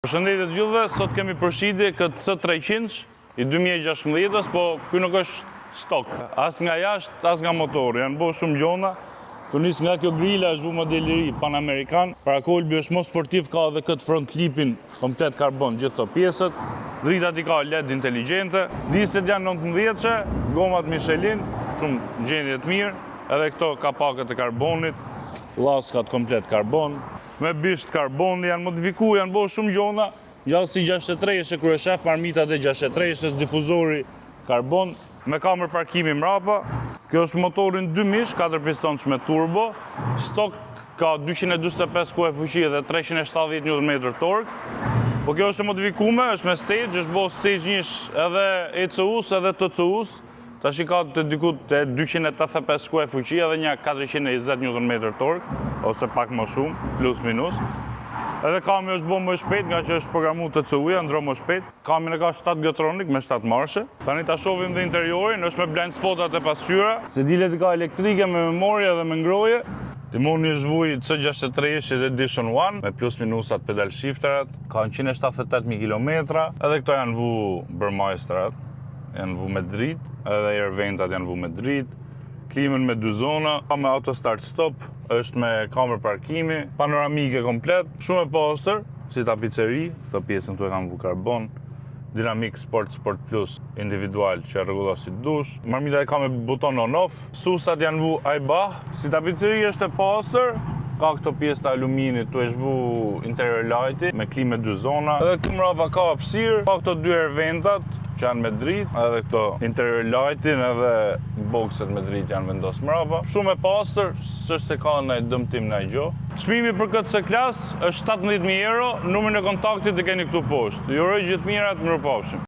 Përshëndetje të gjithëve, sot kemi përshitje këtë C300 i 2016, po ky nuk është stok. As nga jashtë, as nga motori, janë bo shumë gjona. Të nis nga kjo grila është bu modeli i Panamerikan. Para kolbi është më sportiv, ka edhe këtë front clipin komplet karbon gjithë të pjesët. Dritat i ka LED inteligjente. Distet janë 19-që, gomat Michelin, shumë gjendje të mirë. Edhe këto kapakët e karbonit, laskat komplet karbon. Me bisht karbon, janë modifikuar, janë bo shumë gjona. Gjallë si 63 kërë shef, marmitat e 63 difuzori karbon, me kamer parkimi mrapa. Kjo është motorin 2 mish, 4 pistonç me turbo. Stok ka 225 kuaj fuqi dhe 370 Nm tork. Po kjo është modifikume, është me stage, është bo stage njësh edhe ECU-s edhe TCU-s. Tash i ka të dikut të 285 kuaj fuqi edhe një 420 Nm tork, ose pak më shumë, plus minus. Edhe kami është bo më shpejt, nga që është programu të CU-ja, ndro më shpejt. Kami në ka 7 Getronic me 7 marshe. Tani ta shohim dhe interiorin, është me blind spotat e pasqyra. Sedilet i ka elektrike me memoria dhe me ngroje. Timoni është vuj C63 Edition 1, me plus minusat pedal shifterat. Ka 178.000 km, edhe këto janë vu Burmeisterat. Janë vu me dritë, edhe air ventat janë vu me dritë. Klimën me 2 zona, ka me auto start stop, është me kamer parkimi, panoramike komplet, shumë e pastër, si tapiceri, të pjesën të e kam vu karbon, Dynamic Sport Plus individual që e rregullon si dush. Marmita e ka me buton on-off, susat janë vu Aibach, si tapiceri është e pastër, ka këto pjesë të aluminit, tu është vu interior lighti, me klimë me 2 zona. Edhe këtu mrapa ka hapësirë, ka këto 2 air ventat, që janë me dritë, edhe këto interior lightin edhe boxet me dritë janë vendos mrapa. Shumë e pastër, s'është se ka ndaj dëmtim ndaj gjë. Çmimi për këtë C-klas është 17.000 euro, numrin e kontaktit e keni këtu poshtë. Ju uroj gjithë mirat, mirupafshim.